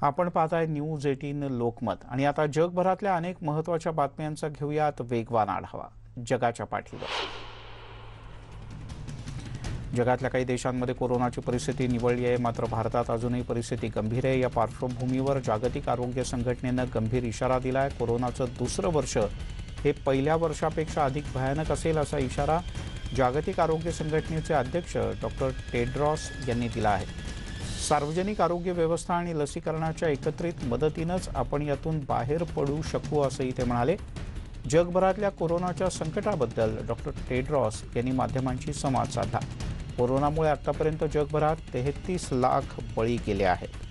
आपण पाहताय न्यूज 18 लोकमत आणि आता जगभरातल्या अनेक महत्त्वाच्या बातम्यांचा घेऊयात वेगवान आढावा जगाच्या पाठीवर। जगातल्या काही देशांमध्ये कोरोनाची परिस्थिती निवळली आहे, मात्र भारतात अजूनही परिस्थिती गंभीर आहे। या पार्श्वभूमीवर जागतिक आरोग्य संघटनेनं गंभीर इशारा दिलाय। कोरोनाचं दुसरं वर्ष हे पहिल्या वर्षापेक्षा अधिक भयानक असेल असा इशारा जागतिक आरोग्य संघटनेचे अध्यक्ष डॉक्टर टेड्रॉस यांनी दिला आहे। सार्वजनिक आरोग्य व्यवस्था आणि लसीकरणाच्या एकत्रित मदतीनेच आपण यातून बाहेर पडू शकू असंही ते म्हणाले। जगभरातल्या कोरोनाच्या संकटाबद्दल डॉक्टर टेड्रॉस यांनी माध्यमांशी संवाद साधला। कोरोनामुळे आतापर्यंत जगभरात 33 लाख बळी गेले आहेत।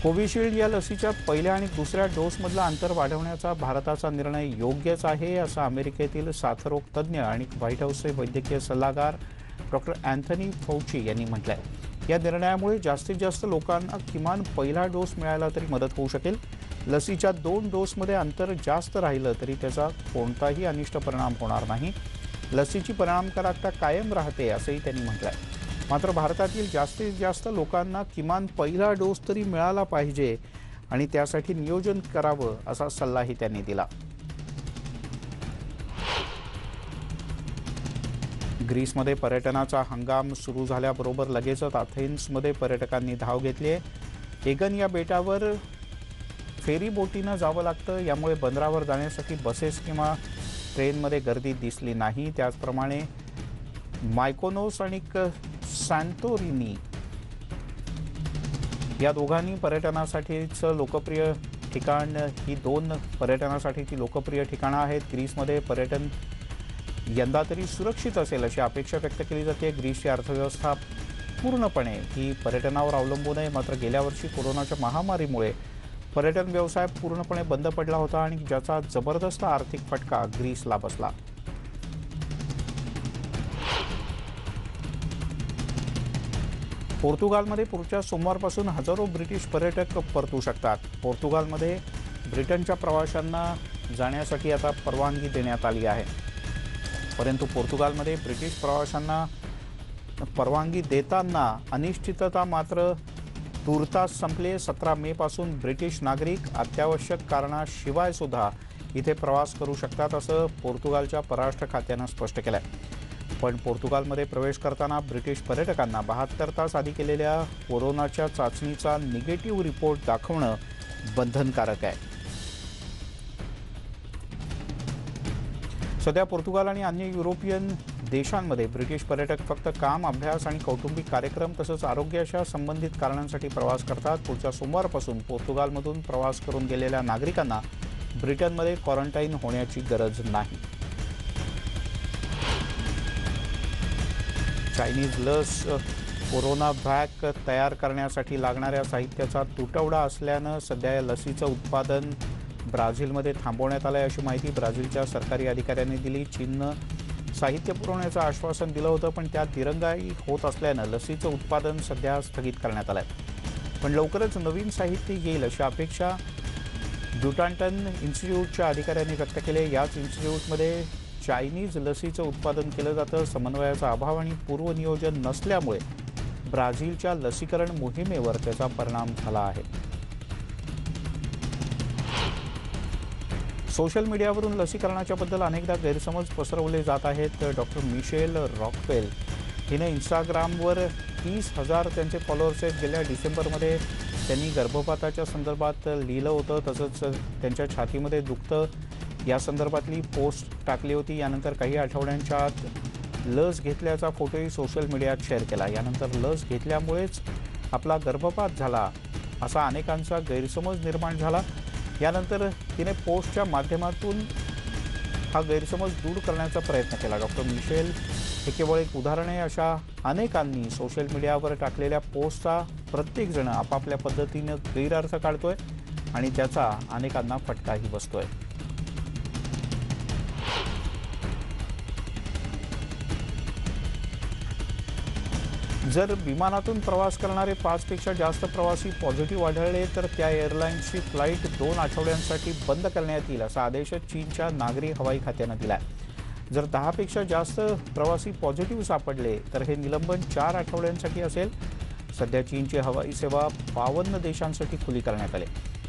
कोविशिल्ड या लसीच्या पहिल्या आणि दुसऱ्या डोसमधलं अंतर वाढवण्याचा भारताचा निर्णय योग्यच आहे असं अमेरिकेतील साथरोग तज्ज्ञ आणि व्हाईट हाऊसचे वैद्यकीय सल्लागार डॉक्टर अँथनी फौची यांनी म्हटलंय। या निर्णयामुळे जास्तीत जास्त लोकांना किमान पहिला डोस मिळाला तरी मदत होऊ शकेल। लसीच्या 2 डोसमध्ये अंतर जास्त राहिलं तरी त्याचा कोणताही अनिष्ट परिणाम होणार नाही। लसीची परिणामकारकता कायम राहते असंही त्यांनी म्हटलंय। मात्र भारतातील जास्तीत जास्त लोकांना किमान पहिला डोस तरी मिळाला पाहिजे आणि त्यासाठी नियोजन करावं असा सल्लाही त्यांनी दिला। ग्रीसमध्ये पर्यटनाचा हंगाम सुरू झाल्याबरोबर लगेचच अथेन्समध्ये पर्यटकांनी धाव घेतली आहे। एगन या बेटावर फेरी बोटीनं जावं लागतं, यामुळे बंदरावर जाण्यासाठी बसेस किंवा ट्रेनमध्ये गर्दी दिसली नाही। त्याचप्रमाणे मायकोनोस आणि सॅन्टोरिनी या दोघांनी पर्यटनासाठीचं लोकप्रिय ठिकाण ही 2 पर्यटनासाठीची लोकप्रिय ठिकाणं आहेत। ग्रीसमध्ये पर्यटन यंदा तरी सुरक्षित असेल अशी अपेक्षा व्यक्त केली जाते। ग्रीसची अर्थव्यवस्था पूर्णपणे ही पर्यटनावर अवलंबून आहे, मात्र गेल्या वर्षी कोरोनाच्या महामारीमुळे पर्यटन व्यवसाय पूर्णपणे बंद पडला होता आणि ज्याचा जबरदस्त आर्थिक फटका ग्रीसला बसला। पोर्तुगालमध्ये पुढच्या सोमवारपासून हजारो ब्रिटिश पर्यटक परतू शकतात। पोर्तुगालमध्ये ब्रिटनच्या प्रवाशांना जाण्यासाठी आता परवानगी देण्यात आली आहे, परंतु पोर्तुगालमध्ये ब्रिटिश प्रवाशांना परवानगी देताना अनिश्चितता मात्र तुर्तास संपले। 17 मे पासून ब्रिटिश नागरिक अत्यावश्यक कारणाशिवाय सुद्धा इथे प्रवास करू शकतात असं पोर्तुगालच्या परराष्ट्र खात्यानं स्पष्ट केलंय। पण पोर्तुगालमध्ये प्रवेश करताना ब्रिटिश पर्यटकांना 72 तास आधी केलेल्या कोरोनाच्या चाचणीचा निगेटिव्ह रिपोर्ट दाखवणं बंधनकारक आहे। सध्या पोर्तुगाल आणि अन्य युरोपियन देशांमध्ये ब्रिटिश पर्यटक फक्त काम, अभ्यास आणि कौटुंबिक कार्यक्रम तसंच आरोग्याच्या संबंधित कारणांसाठी प्रवास करतात। पुढच्या सोमवारपासून पोर्तुगालमधून प्रवास करून गेलेल्या नागरिकांना ब्रिटनमध्ये क्वारंटाईन होण्याची गरज नाही। चायनीज लस कोरोना व्हॅक तयार करण्यासाठी लागणाऱ्या साहित्याचा तुटवडा असल्यानं सध्या या लसीचं उत्पादन ब्राझीलमध्ये थांबवण्यात आलं आहे अशी माहिती ब्राझीलच्या सरकारी अधिकाऱ्यांनी दिली। चीननं साहित्य पुरवण्याचं आश्वासन दिलं होतं, पण त्यात दिरंगाई होत असल्यानं लसीचं उत्पादन सध्या स्थगित करण्यात आलं आहे। पण लवकरच नवीन साहित्य येईल अशी अपेक्षा ब्युटांटन इन्स्टिट्यूटच्या अधिकाऱ्यांनी व्यक्त केली। याच इन्स्टिट्यूटमध्ये चायनीज लसीचं उत्पादन केलं जातं। समन्वयाचा अभाव आणि पूर्वनियोजन नसल्यामुळे ब्राझीलच्या लसीकरण मोहिमेवर त्याचा परिणाम झाला आहे। सोशल मीडियावरून लसीकरणाच्या बद्दल अनेकदा गैरसमज पसरवले जात आहेत। डॉक्टर मिशेल रॉकवेल हिने इंस्टाग्रामवर 30,000 त्यांचे फॉलोअर्स आहेत। गेल्या डिसेंबरमध्ये त्यांनी गर्भपाताच्या संदर्भात लिहिलं होतं, तसंच त्यांच्या छातीमध्ये दुखतं या संदर्भातली पोस्ट टाकली होती। यानंतर काही आठवड्यांच्या आत लस घेतल्याचा फोटोही सोशल मीडियात शेअर केला। यानंतर लस घेतल्यामुळेच आपला गर्भपात झाला असा अनेकांचा गैरसमज निर्माण झाला। यानंतर तिने पोस्टच्या माध्यमातून हा गैरसमज दूर करण्याचा प्रयत्न केला। डॉक्टर मिशेल हे केवळ एक उदाहरण आहे। अशा अनेकांनी सोशल मीडियावर टाकलेल्या पोस्टचा प्रत्येकजण आपापल्या पद्धतीनं गैरअर्थ काढतोय आणि त्याचा अनेकांना फटकाही बसतोय। जर विमानातून प्रवास करणारे 5 पेक्षा जास्त प्रवासी पॉझिटिव्ह आढळले तर त्या एअरलाईन्सची फ्लाईट 2 आठवड्यांसाठी बंद करण्यात येईल असा आदेश चीनच्या नागरी हवाई खात्यानं दिला आहे। जर 10 पेक्षा जास्त प्रवासी पॉझिटिव्ह सापडले तर हे निलंबन 4 आठवड्यांसाठी असेल. सध्या चीनची हवाई सेवा 52 देशांसाठी खुली करण्यात आली.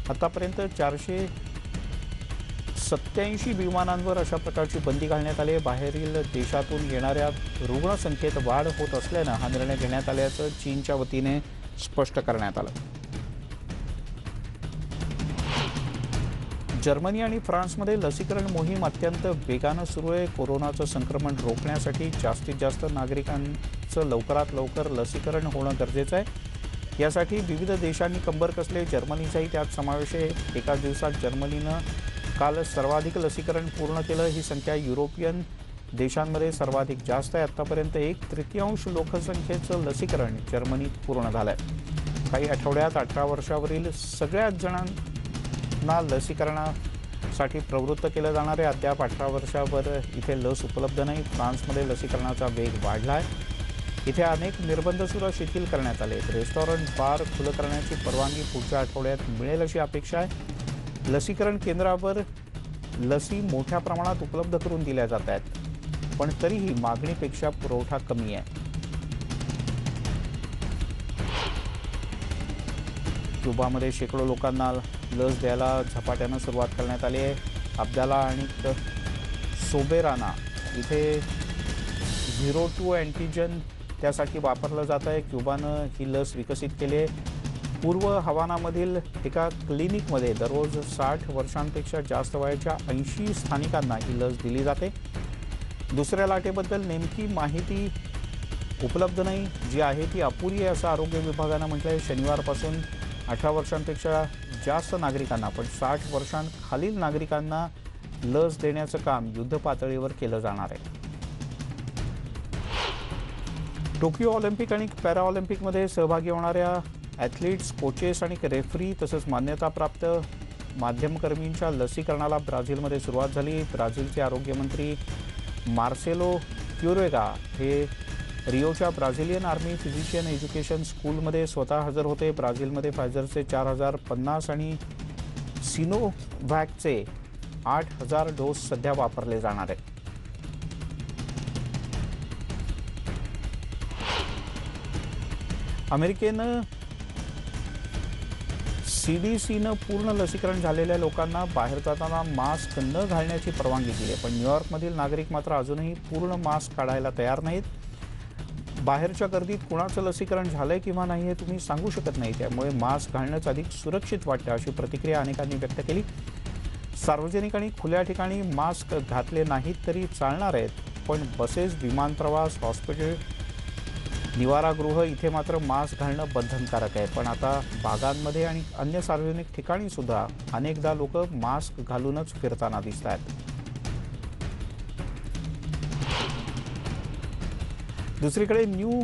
आतापर्यंत 487 विमानांवर अशा प्रकारची बंदी घालण्यात आली. बाहेरील देशातून येणाऱ्या रुग्णसंख्येत वाढ होत असल्यानं हा निर्णय घेण्यात आल्याचं चीनच्या वतीने स्पष्ट करण्यात आलं. जर्मनी आणि फ्रान्समध्ये लसीकरण मोहीम अत्यंत वेगानं सुरू आहे. कोरोनाचं संक्रमण रोखण्यासाठी जास्तीत जास्त नागरिकांचं लवकरात लवकर लसीकरण होणं गरजेचं आहे. यासाठी विविध देशांनी कंबर कसले. जर्मनीचाही त्यात समावेश आहे. एकाच दिवसात जर्मनीनं काल सर्वाधिक लसीकरण पूर्ण केलं. ही संख्या युरोपियन देशांमध्ये सर्वाधिक जास्त आहे. आतापर्यंत 1/3 लोकसंख्येचं लसीकरण जर्मनीत पूर्ण झालं आहे. काही आठवड्यात 18 वर्षावरील सगळ्याच जणांना लसीकरणासाठी प्रवृत्त केलं जाणार आहे. अद्याप 18 वर्षावर इथे लस उपलब्ध नाही. फ्रान्समध्ये लसीकरणाचा वेग वाढला आहे. इथे अनेक निर्बंध सुद्धा शिथिल करण्यात आले. रेस्टॉरंट बार खुलं करण्याची परवानगी पुढच्या आठवड्यात मिळेल अशी अपेक्षा आहे. लसीकरण केंद्रावर लसी मोठ्या प्रमाणात उपलब्ध करून दिल्या जात आहेत, पण तरीही मागणीपेक्षा पुरवठा कमी आहे. क्युबामध्ये शेकडो लोकांना लस द्यायला झपाट्यानं सुरुवात करण्यात आली आहे. अब्दाला आणि सोबेराना इथे 02 अँटीजन त्यासाठी वापरलं जात आहे. क्युबानं ही लस विकसित केली आहे. पूर्व हवानामधील एका क्लिनिकमध्ये दररोज 60 वर्षांपेक्षा जास्त वयाच्या 80 स्थानिकांना ही लस दिली जाते. दुसऱ्या लाटेबद्दल नेमकी माहिती उपलब्ध नाही. जी आहे ती अपुरी आहे असं आरोग्य विभागानं म्हटलं आहे. शनिवारपासून 18 वर्षांपेक्षा जास्त नागरिकांना पण 60 वर्षांखालील नागरिकांना लस देण्याचं काम युद्धपातळीवर केलं जाणार आहे. टोकियो ऑलिम्पिक आणि पॅराऑलिम्पिकमध्ये सहभागी होणाऱ्या ॲथलीट्स, कोचेस आणि रेफरी तसंच मान्यताप्राप्त माध्यमकर्मींच्या लसीकरणाला ब्राझीलमध्ये सुरुवात झाली. ब्राझीलचे आरोग्यमंत्री मार्सेलो क्युरेगा हे रिओच्या ब्राझिलियन आर्मी फिजिशियन एज्युकेशन स्कूलमध्ये स्वतः हजर होते. ब्राझीलमध्ये फायझरचे 4050 आणि सिनोव्हॅकचे 8000 डोस सध्या वापरले जाणार आहेत. अमेरिकेनं CDCनं पूर्ण लसीकरण झालेल्या लोकांना बाहेर जाताना मास्क न घालण्याची परवानगी दिली आहे, पण न्यूयॉर्कमधील नागरिक मात्र अजूनही पूर्ण मास्क काढायला तयार नाहीत. बाहेरच्या गर्दीत कुणाचं लसीकरण झालंय किंवा नाही हे तुम्ही सांगू शकत नाही, त्यामुळे मास्क घालणंच अधिक सुरक्षित वाटतं अशी प्रतिक्रिया अनेकांनी व्यक्त केली. सार्वजनिक आणि खुल्या ठिकाणी मास्क घातले नाहीत तरी चालणार आहेत, पण बसेस, विमान प्रवास, हॉस्पिटल, निवारागृह इथे मात्र मास्क घालणं बंधनकारक आहे. पण आता बागांमध्ये आणि अन्य सार्वजनिक ठिकाणी सुद्धा अनेकदा लोक मास्क घालूनच फिरताना दिसत आहेत. दुसरीकडे न्यू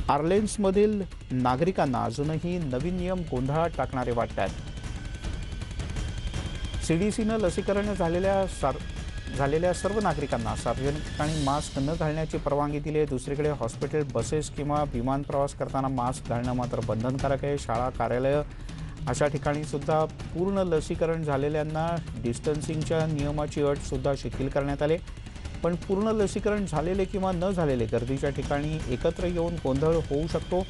ऑर्लेन्समधील नागरिकांना अजूनही नवीन नियम गोंधळात टाकणारे वाटतात. CDCनं लसीकरण झालेल्या सर्व नागरिकांना सार्वजनिक ठिकाणी मास्क न घालण्याची परवानगी दिली आहे. दुसरीकडे हॉस्पिटल, बसेस किंवा विमान प्रवास करताना मास्क घालणं मात्र बंधनकारक आहे. शाळा, कार्यालय अशा ठिकाणी सुद्धा पूर्ण लसीकरण झालेल्यांना डिस्टन्सिंगच्या नियमाची अट सुद्धा शिथिल करण्यात आली. पण पूर्ण लसीकरण झालेले किंवा न झालेले गर्दीच्या ठिकाणी एकत्र येऊन गोंधळ होऊ शकतो,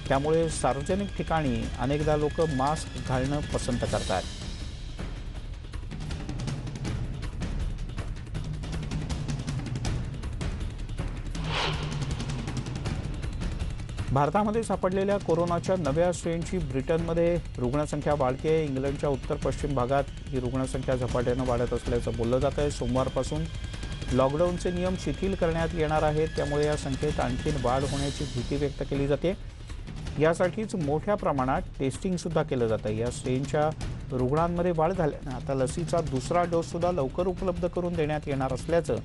त्यामुळे सार्वजनिक ठिकाणी अनेकदा लोक मास्क घालणं पसंत करतात. भारतामध्ये सापडलेल्या कोरोनाच्या नव्या स्ट्रेनची ब्रिटनमध्ये रुग्णसंख्या वाढते आहे. इंग्लंडच्या उत्तर पश्चिम भागात ही रुग्णसंख्या झपाट्यानं वाढत असल्याचं बोललं जात आहे. सोमवारपासून लॉकडाऊनचे नियम शिथिल करण्यात येणार आहेत, त्यामुळे या संख्येत आणखीन वाढ होण्याची भीती व्यक्त केली जाते. यासाठीच मोठ्या प्रमाणात टेस्टिंगसुद्धा केलं जातं. या स्ट्रेनच्या रुग्णांमध्ये वाढ झाल्यानं आता लसीचा दुसरा डोससुद्धा लवकर उपलब्ध करून देण्यात येणार असल्याचं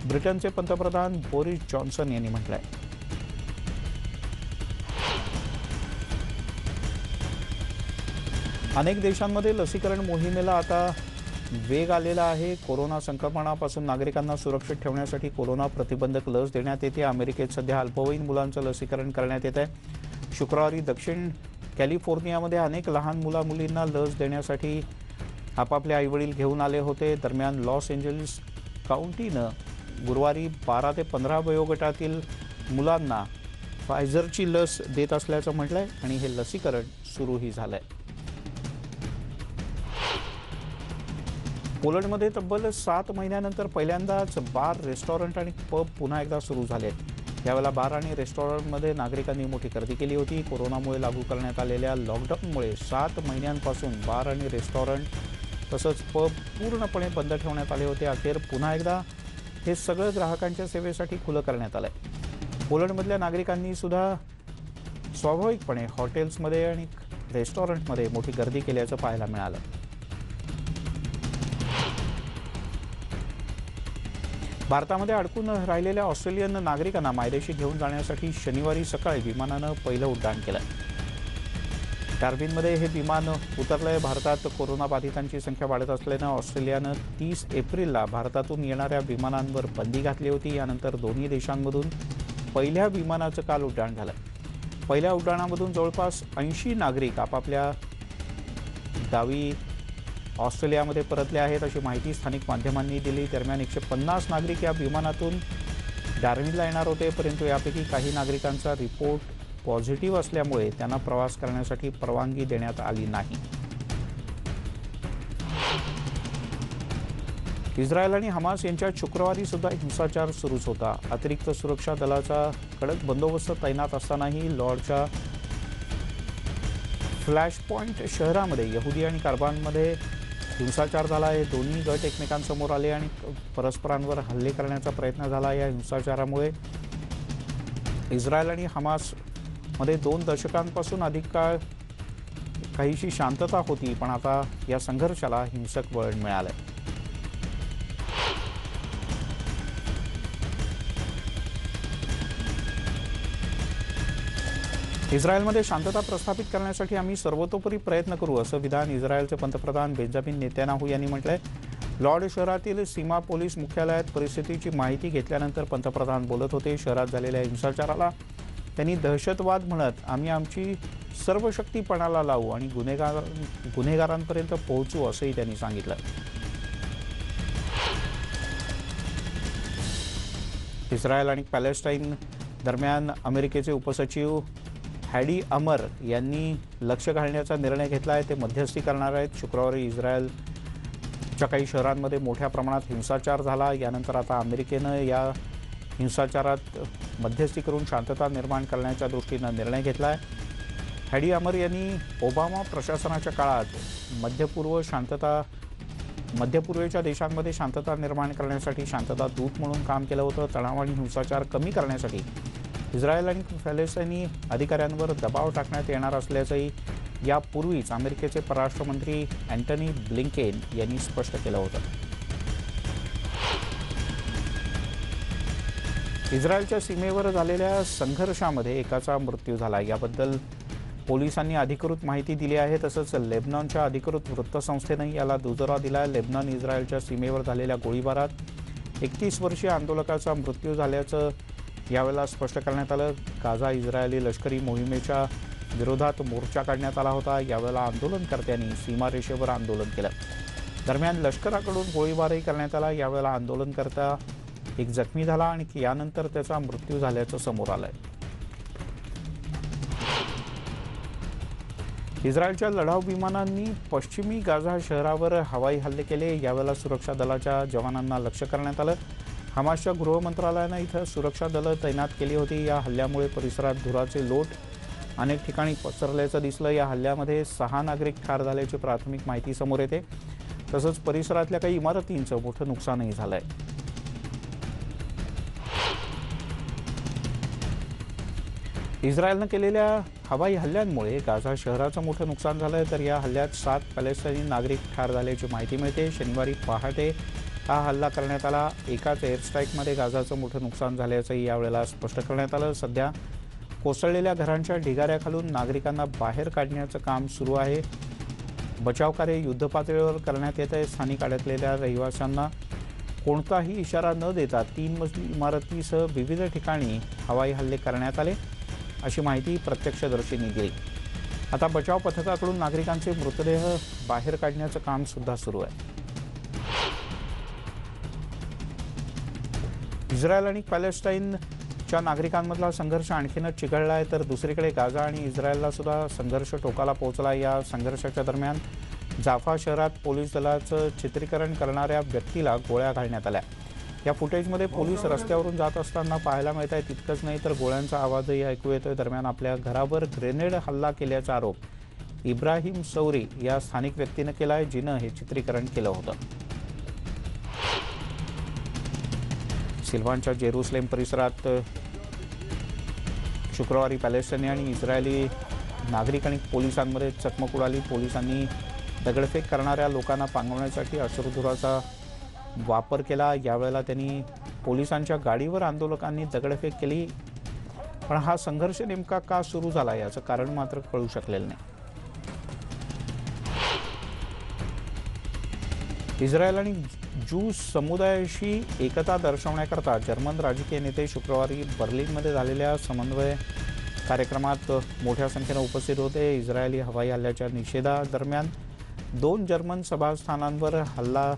ब्रिटनचे पंतप्रधान बोरिस जॉन्सन यांनी म्हटलं आहे. अनेक देशांमध्ये लसीकरण मोहिमेला आता वेग आलेला आहे. कोरोना संक्रमणापासून नागरिकांना सुरक्षित ठेवण्यासाठी कोरोना प्रतिबंधक लस देण्यात येते. अमेरिकेत सध्या अल्पवयीन मुलांचं लसीकरण करण्यात येत आहे. शुक्रवारी दक्षिण कॅलिफोर्नियामध्ये अनेक लहान मुला-मुलींना लस देण्यासाठी आपापले आईवडील घेऊन आले होते. दरम्यान लॉस एंजलिस काउंटीनं गुरुवारी 12 ते 15 वयोगटातील मुलांना फायझरची लस देत असल्याचं म्हटलंय आणि हे लसीकरण सुरूही झालंय. पोलंडमध्ये तब्बल 7 महिन्यानंतर पहिल्यांदाच बार, रेस्टॉरंट आणि पब पुन्हा एकदा सुरू झालेत. यावेळेला बार आणि रेस्टॉरंटमध्ये नागरिकांनी मोठी गर्दी केली होती. कोरोनामुळे लागू करण्यात आलेल्या लॉकडाऊनमुळे 7 महिन्यांपासून बार आणि रेस्टॉरंट तसंच पब पूर्णपणे बंद ठेवण्यात आले होते. अखेर पुन्हा एकदा हे सगळं ग्राहकांच्या सेवेसाठी खुलं करण्यात आलंय. पोलंडमधल्या नागरिकांनी सुद्धा स्वाभाविकपणे हॉटेल्समध्ये आणि रेस्टॉरंटमध्ये मोठी गर्दी केल्याचं पाहायला मिळालं. भारतामध्ये अडकून राहिलेल्या ऑस्ट्रेलियन नागरिकांना मायदेशी घेऊन जाण्यासाठी शनिवारी सकाळी विमानानं पहिलं उड्डाण केलं. डार्विनमध्ये हे विमान उतरलंय. भारतात कोरोनाबाधितांची संख्या वाढत असल्यानं ऑस्ट्रेलियानं 30 एप्रिलला भारतातून येणाऱ्या विमानांवर बंदी घातली होती. यानंतर दोन्ही देशांमधून पहिल्या विमानाचं काल उड्डाण झालं. पहिल्या उड्डाणामधून जवळपास 80 नागरिक आपापल्या गावी ऑस्ट्रेलियामध्ये परतले आहेत अशी माहिती स्थानिक माध्यमांनी दिली. दरम्यान 150 नागरिक या विमानातून डार्विनला येणार होते, परंतु यापैकी काही नागरिकांचा रिपोर्ट पॉझिटिव्ह असल्यामुळे त्यांना प्रवास करण्यासाठी परवानगी देण्यात आली नाही. इस्रायल आणि हमास यांच्यात शुक्रवारी सुद्धा हिंसाचार सुरूच होता. अतिरिक्त सुरक्षा दलाचा कडक बंदोबस्त तैनात असतानाही लॉर्डच्या फ्लॅश पॉइंट शहरामध्ये यहुदी आणि कारबानमध्ये हिंसाचार झाला आहे. दोन्ही गट एकमेकांसमोर आले आणि परस्परांवर हल्ले करण्याचा प्रयत्न झाला. या हिंसाचारामुळे इस्रायल आणि हमासमध्ये 2 दशकांपासून अधिक काळ काहीशी शांतता होती, पण आता या संघर्षाला हिंसक वळण मिळालंय. इस्रायलमध्ये शांतता प्रस्थापित करण्यासाठी आम्ही सर्वतोपरी प्रयत्न करू असं विधान इस्रायलचे पंतप्रधान बेंजामिन नेतन्याहू यांनी म्हटलंय. लॉर्ड शहरातील सीमा पोलीस मुख्यालयात परिस्थितीची माहिती घेतल्यानंतर पंतप्रधान बोलत होते. शहरात झालेल्या हिंसाचाराला त्यांनी दहशतवाद म्हणत आम्ही आमची सर्व शक्ती पणाला लावू आणि गुन्हेगारांपर्यंत पोहोचू असंही त्यांनी सांगितलं. इस्रायल आणि पॅलेस्टाईन दरम्यान अमेरिकेचे उपसचिव हॅडी अमर यांनी लक्ष घालण्याचा निर्णय घेतला आहे. ते मध्यस्थी करणार आहेत. शुक्रवारी इस्रायलच्या काही शहरांमध्ये मोठ्या प्रमाणात हिंसाचार झाला. यानंतर आता अमेरिकेनं या हिंसाचारात मध्यस्थी करून शांतता निर्माण करण्याच्या दृष्टीनं निर्णय घेतला आहे. हॅडी अमर यांनी ओबामा प्रशासनाच्या काळात मध्यपूर्वेच्या देशांमध्ये शांतता निर्माण करण्यासाठी शांतता दूत म्हणून काम केलं होतं. तणाव आणि हिंसाचार कमी करण्यासाठी इस्रायल आणि पॅलेस्टाईनी अधिकाऱ्यांवर दबाव टाकण्यात येणार असल्याचंही यापूर्वीच अमेरिकेचे परराष्ट्र मंत्री अँटनी ब्लिंकेन यांनी स्पष्ट केलं होतं. इस्रायलच्या सीमेवर झालेल्या संघर्षामध्ये एकाचा मृत्यू झाला. याबद्दल पोलिसांनी अधिकृत माहिती दिली आहे. तसंच लेबनॉनच्या अधिकृत वृत्तसंस्थेनं याला दुजोरा दिला. लेबनॉन इस्रायलच्या सीमेवर झालेल्या गोळीबारात 31 वर्षीय आंदोलकाचा मृत्यू झाल्याचं यावेळेला स्पष्ट करण्यात आलं. गाझा इस्रायली लष्करी मोहिमेच्या विरोधात मोर्चा काढण्यात आला होता. यावेळेला आंदोलनकर्त्यांनी सीमारेषेवर आंदोलन केलं. दरम्यान लष्कराकडून गोळीबारही करण्यात आला. यावेळेला आंदोलनकर्ता एक जखमी झाला आणि यानंतर त्याचा मृत्यू झाल्याचं समोर आलंय. इस्रायलच्या लढाऊ विमानांनी पश्चिमी गाझा शहरावर हवाई हल्ले केले. यावेळेला सुरक्षा दलाच्या जवानांना लक्ष्य करण्यात आलं. हमासच्या गृह मंत्रालयानं इथं सुरक्षा दलं तैनात केली होती. या हल्ल्यामुळे परिसरात धुराचे लोट अनेक ठिकाणी पसरल्याचं दिसलं. या हल्ल्यामध्ये 6 नागरिक ठार झाल्याची प्राथमिक माहिती समोर येते. तसंच परिसरातल्या काही इमारतींचं मोठं नुकसानही झालंय. इस्रायलनं केलेल्या हवाई हल्ल्यांमुळे गाझा शहराचं मोठं नुकसान झालंय. तर या हल्ल्यात 7 पॅलेस्टाईनी नागरिक ठार झाल्याची माहिती मिळते. शनिवारी पहाटे हा हल्ला करण्यात आला. एकाच एअर स्ट्राईकमध्ये गाझाचं मोठं नुकसान झाल्याचंही यावेळेला स्पष्ट करण्यात आलं. सध्या कोसळलेल्या घरांच्या ढिगाऱ्याखालून नागरिकांना बाहेर काढण्याचं काम सुरू आहे. बचावकार्य युद्धपातळीवर करण्यात येत आहे. स्थानिक अडकलेल्या रहिवाशांना कोणताही इशारा न देता 3 मजली इमारतीसह विविध ठिकाणी हवाई हल्ले करण्यात आले अशी माहिती प्रत्यक्षदर्शींनी दिली. आता बचाव पथकाकडून नागरिकांचे मृतदेह बाहेर काढण्याचं काम सुद्धा सुरू आहे. इस्रायल आणि पॅलेस्टाईनच्या नागरिकांमधला संघर्ष आणखीनच चिघळला आहे, तर दुसरीकडे गाझा आणि इस्रायलला सुद्धा संघर्ष टोकाला पोहोचला. या संघर्षाच्या दरम्यान जाफा शहरात पोलीस दलाचं चित्रीकरण करणाऱ्या व्यक्तीला गोळ्या घालण्यात आल्या. या फुटेजमध्ये पोलीस रस्त्यावरून जात असताना पाहायला मिळत आहे. तितकंच नाही तर गोळ्यांचा आवाजही ऐकू येतोय. दरम्यान आपल्या घरावर ग्रेनेड हल्ला केल्याचा आरोप इब्राहिम सौरी या स्थानिक व्यक्तीनं केला आहे, जिनं हे चित्रीकरण केलं होतं. सिल्वानच्या जेरुसलेम परिसरात शुक्रवारी पॅलेस्टाईनी आणि इस्रायली नागरिक आणि पोलिसांमध्ये चकमक उडाली. पोलिसांनी दगडफेक करणाऱ्या लोकांना पांगवण्यासाठी अश्रुधुराचा वापर केला. यावेळेला त्यांनी पोलिसांच्या गाडीवर आंदोलकांनी दगडफेक केली. पण हा संघर्ष नेमका का सुरू झाला याचं कारण मात्र कळू शकलेलं नाही. इस्रायल आणि ज्यू समुदायाशी एकता दर्शवण्याकरता जर्मन राजकीय नेते शुक्रवारी बर्लिनमध्ये झालेल्या समन्वय कार्यक्रमात मोठ्या संख्येनं उपस्थित होते. इस्रायली हवाई हल्ल्याच्या निषेधादरम्यान 2 जर्मन सभास्थानांवर हल्ला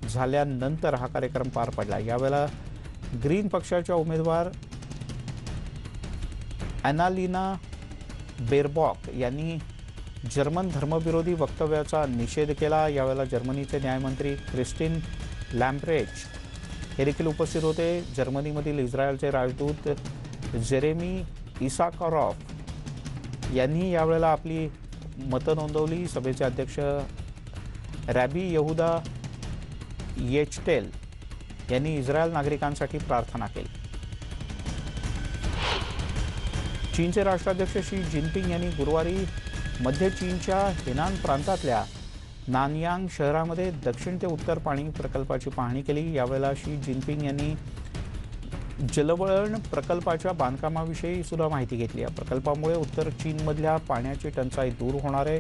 झाल्यानंतर हा कार्यक्रम पार पडला. यावेळेला ग्रीन पक्षाच्या उमेदवार ॲनालिना बेरबॉक यांनी जर्मन धर्मविरोधी वक्तव्याचा निषेध केला. यावेळेला जर्मनीचे न्यायमंत्री क्रिस्टिन लॅम्ब्रेच हे देखील उपस्थित होते. जर्मनीमधील इस्रायलचे राजदूत जेरेमी इसाकरॉफ यांनी यावेळेला आपली मतं नोंदवली. सभेचे अध्यक्ष रॅबी यहुदा येचटेल यांनी इस्रायल नागरिकांसाठी प्रार्थना केली. चीनचे राष्ट्राध्यक्ष शी जिनपिंग यांनी गुरुवारी मध्य चीनच्या हेनान प्रांतातल्या नानयांग शहरामध्ये दक्षिण ते उत्तर पाणी प्रकल्पाची पाहणी केली. यावेळेला शी जिनपिंग यांनी जलवळण प्रकल्पाच्या बांधकामाविषयी सुद्धा माहिती घेतली. या प्रकल्पामुळे उत्तर चीनमधल्या पाण्याची टंचाई दूर होणार आहे.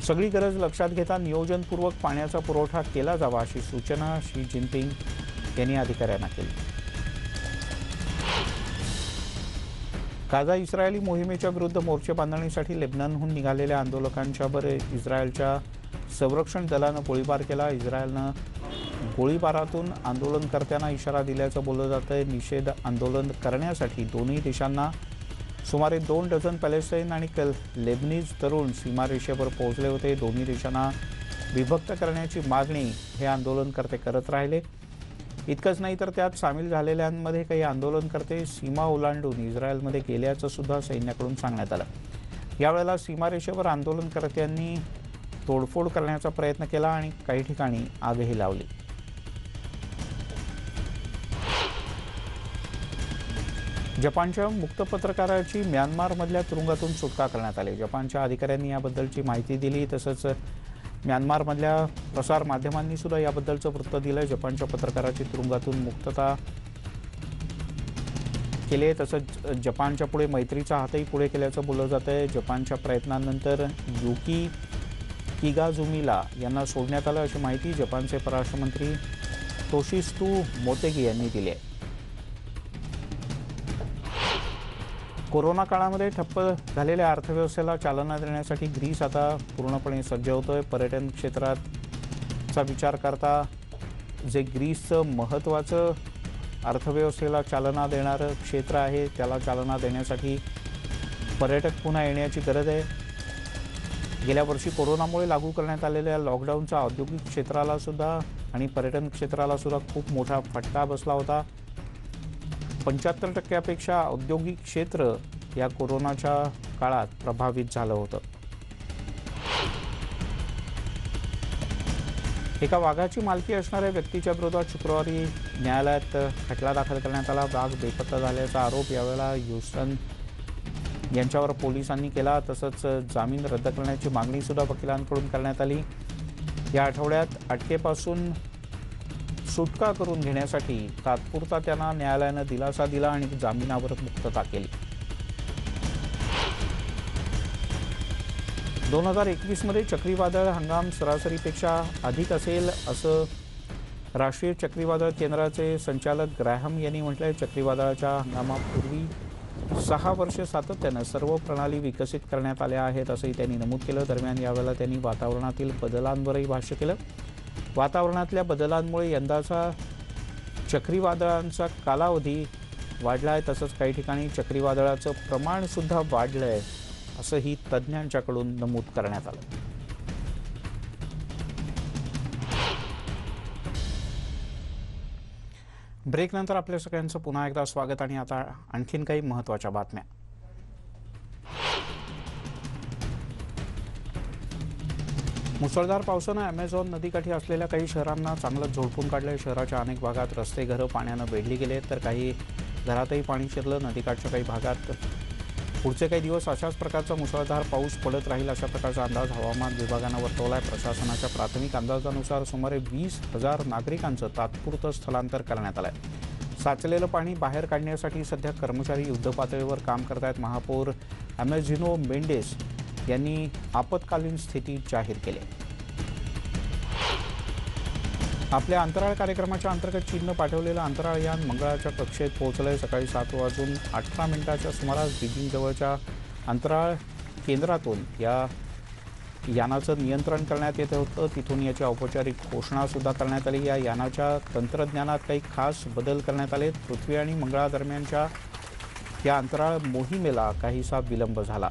सगळी गरज लक्षात घेता नियोजनपूर्वक पाण्याचा पुरवठा केला जावा अशी सूचना शी जिनपिंग यांनी अधिकाऱ्यांना केली. गाझा इस्रायली मोहिमेच्या विरुद्ध मोर्चे बांधणीसाठी लेबननहून निघालेल्या आंदोलकांच्यावर इस्रायलच्या संरक्षण दलानं गोळीबार केला. इस्रायलनं गोळीबारातून आंदोलनकर्त्यांना इशारा दिल्याचं बोललं जातं आहे. निषेध आंदोलन करण्यासाठी दोन्ही देशांना सुमारे 2 डझन पॅलेस्टाईन आणि लेबनीज तरुण सीमारेषेवर पोहोचले होते. दोन्ही देशांना विभक्त करण्याची मागणी हे आंदोलनकर्ते करत राहिले. इतकंच नाही तर त्यात सामील झालेल्यांमध्ये काही आंदोलनकर्ते सीमा ओलांडून इस्रायलमध्ये गेल्याचं सुद्धा सैन्याकडून सांगण्यात आलं. यावेळेला सीमारेषेवर आंदोलनकर्त्यांनी तोडफोड करण्याचा प्रयत्न केला आणि काही ठिकाणी आगही लावली. जपानच्या मुक्त पत्रकाराची म्यानमारमधल्या तुरुंगातून सुटका करण्यात आली. जपानच्या अधिकाऱ्यांनी याबद्दलची माहिती दिली. तसंच म्यानमारमधल्या प्रसारमाध्यमांनी सुद्धा याबद्दलचं वृत्त दिलं. जपानच्या पत्रकाराची तुरुंगातून मुक्तता केली. तसंच जपानच्या पुढे मैत्रीचा हातही पुढे केल्याचं बोललं जातं आहे. जपानच्या प्रयत्नांनंतर युकी किगाझुमीला यांना सोडण्यात आलं अशी माहिती जपानचे परराष्ट्रमंत्री तोशित्सू मोतेगी यांनी दिली आहे. कोरोना काळामध्ये ठप्प झालेल्या अर्थव्यवस्थेला चालना देण्यासाठी ग्रीस आता पूर्णपणे सज्ज होतोय. पर्यटन क्षेत्राचा विचार करता जे ग्रीसचं महत्त्वाचं अर्थव्यवस्थेला चालना देणारं क्षेत्र आहे त्याला चालना देण्यासाठी पर्यटक पुन्हा येण्याची गरज आहे. गेल्या वर्षी कोरोनामुळे लागू करण्यात आलेल्या लॉकडाऊनचा औद्योगिक क्षेत्राला सुद्धा आणि पर्यटन क्षेत्राला सुद्धा खूप मोठा फटका बसला होता. 75% औद्योगिक क्षेत्र या कोरोनाच्या काळात प्रभावित झालं होतं. एका वाघाची मालकी असणाऱ्या व्यक्तीच्या विरोधात शुक्रवारी न्यायालयात खटला दाखल करण्यात आला. वाघ बेपत्ता झाल्याचा आरोप यावेळेला ह्युस्टन यांच्यावर पोलिसांनी केला. तसंच जामीन रद्द करण्याची मागणी सुद्धा वकिलांकडून करण्यात आली. या आठवड्यात अटकेपासून सुटका करून घेण्यासाठी तात्पुरता त्यांना न्यायालयानं दिलासा दिला आणि जामिनावर मुक्तता केली. 2021मध्ये चक्रीवादळ हंगाम सरासरीपेक्षा अधिक असेल असं राष्ट्रीय चक्रीवादळ केंद्राचे संचालक ग्रॅहम यांनी म्हटलंय. चक्रीवादळाच्या हंगामापूर्वी 6 वर्ष सातत्यानं सर्व प्रणाली विकसित करण्यात आल्या आहेत असंही त्यांनी नमूद केलं. दरम्यान यावेळेला त्यांनी वातावरणातील बदलांवरही भाष्य केलं. वातावरणातल्या बदलांमुळे यंदाचा चक्रीवादळांचा कालावधी वाढला आहे, तसंच काही ठिकाणी चक्रीवादळाचं प्रमाणसुद्धा वाढलं आहे, असंही तज्ज्ञांच्याकडून नमूद करण्यात आलं. ब्रेकनंतर आपल्या सगळ्यांचं पुन्हा एकदा स्वागत आणि आता आणखीन काही महत्त्वाच्या बातम्या. मुसळधार पावसानं ॲमेझॉन नदीकाठी असलेल्या काही शहरांना चांगलंच झोडपून काढलं. शहराच्या अनेक भागात रस्ते, घरं पाण्यानं वेढली गेले, तर काही घरातही पाणी शिरलं. नदीकाठच्या काही भागात पुढचे काही दिवस अशाच प्रकारचा मुसळधार पाऊस पडत राहील, अशा प्रकारचा अंदाज हवामान विभागानं वर्तवला आहे. प्रशासनाच्या प्राथमिक अंदाजानुसार सुमारे 20,000 नागरिकांचं तात्पुरतं स्थलांतर करण्यात आलं आहे. साचलेलं पाणी बाहेर काढण्यासाठी सध्या कर्मचारी युद्धपातळीवर काम करत आहेत. महापौर ॲमेझिनो मेंडेस यांनी आपत्कालीन स्थिती जाहीर केली. आपल्या अंतराळ कार्यक्रमाच्या अंतर्गत चीननं पाठवलेलं अंतराळ यान मंगळाच्या कक्षेत पोहोचलंय. सकाळी 7:18 सुमारास बीजिंगजवळच्या अंतराळ केंद्रातून या यानाचं नियंत्रण करण्यात येत होतं. तिथून याची औपचारिक घोषणासुद्धा करण्यात आली. या यानाच्या तंत्रज्ञानात काही खास बदल करण्यात आले. पृथ्वी आणि मंगळादरम्यानच्या या अंतराळ मोहिमेला काहीसा विलंब झाला.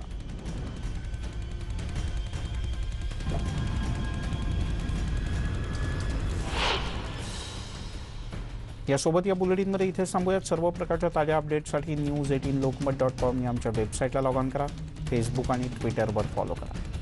यासोबत या बुलेटिनमध्ये इथे थांबूयात. सर्व प्रकारच्या ताज्या अपडेट्ससाठी news18lokmat.com या आमच्या वेबसाईटला लॉग ऑन करा. फेसबुक आणि ट्विटरवर फॉलो करा.